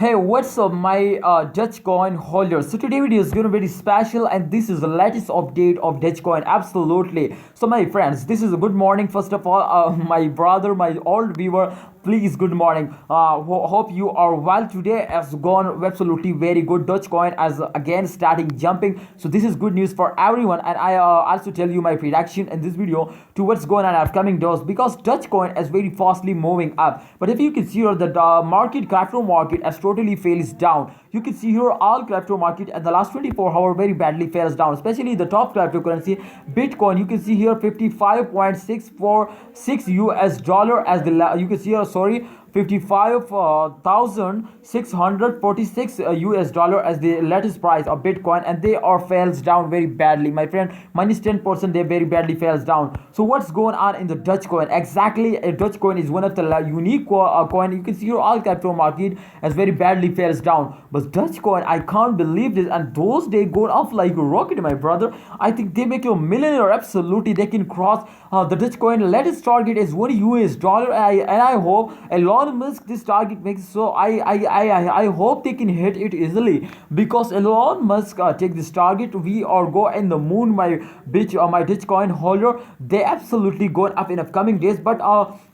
Hey, what's up, my Dogecoin holders? So today video is going to be very special, and this is the latest update of Dogecoin. Absolutely. So my friends, this is a good morning. First of all, my brother, my old viewer, please good morning. Hope you are well today. Has gone absolutely very good. Dogecoin as again starting jumping. So this is good news for everyone, and I also tell you my prediction in this video to what's going on upcoming days because Dogecoin is very fastly moving up. But if you consider the market, crypto market has totally fails down. You can see here all crypto market at the last 24 hours very badly fails down, especially the top cryptocurrency Bitcoin. You can see here 55.646 US dollar as the you can see here, sorry, 55,646 US dollar as the latest price of Bitcoin, and they are fails down very badly, my friend. Minus 10%, they very badly fails down. So what's going on in the Dogecoin? Exactly, Dogecoin is one of the unique coin. You can see here all crypto market as very badly fails down, but Dogecoin, I can't believe this, and those they go up like a rocket, my brother. I think they make you a millionaire. Absolutely, they can cross the Dogecoin latest target is 1 US dollar. I hope Elon Musk this target makes, so I hope they can hit it easily because Elon Musk take this target. We are go in the moon, my my Dogecoin holder. They absolutely going up in upcoming days, but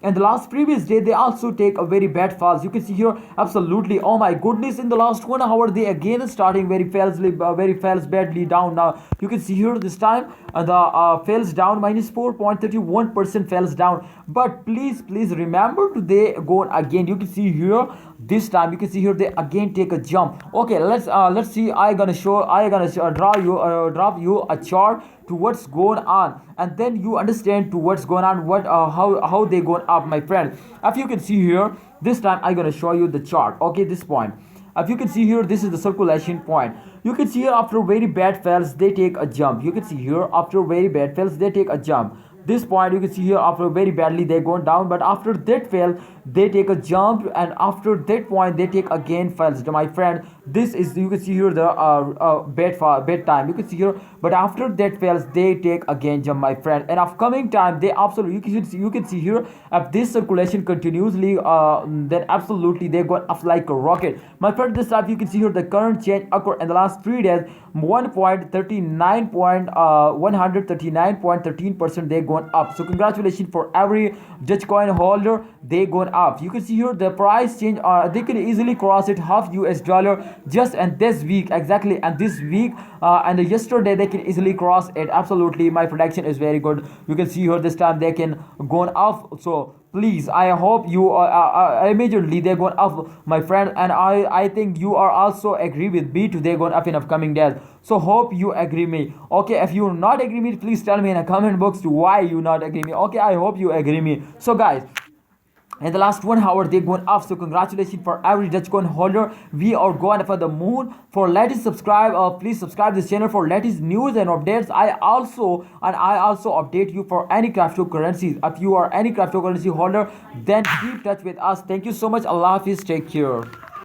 in the last previous day they also take a very bad falls. You can see here absolutely, oh my goodness, in the last 1 hour they again starting very fails badly down. Now you can see here this time the fails down minus 4.31% fails down. But please remember to they go again. You can see here this time, you can see here they again take a jump. Okay, let's see. I gonna drop you a chart to what's going on, and then you understand to what's going on, what how they going up, my friend. If you can see here this time, I gonna show you the chart. Okay, this point, if you can see here, this is the circulation point. You can see here after very bad fails they take a jump. You can see here after very bad fails they take a jump. This point, you can see here after very badly they go down, but after that fail they take a jump, and after that point they take again fails, my friend. This is, you can see here the bad time. You can see here, but after that fails they take again jump, my friend. And upcoming time they absolutely, you can see here, if this circulation continuously then absolutely they go up like a rocket, my friend. This time you can see here the current change occur in the last 3 days 139.13% they going up. So congratulations for every Dogecoin holder, they going up. You can see here the price change, they can easily cross it half US dollar just in this week, exactly, and this week and yesterday they can easily cross it. Absolutely, my prediction is very good. You can see here this time they can go up. So please, I hope you immediately they're going up, my friend, and I think you are also agree with me to they going up in upcoming days. So hope you agree me. Okay, if you not agree me, please tell me in a comment box to why you not agree me. Okay, I hope you agree me. So guys, in the last 1 hour they going up. So congratulations for every Dogecoin holder. We are going for the moon. For latest subscribe, please subscribe this channel for latest news and updates. I also update you for any cryptocurrencies. If you are any cryptocurrency holder, then keep touch with us. Thank you so much. Allah Hafiz, take care.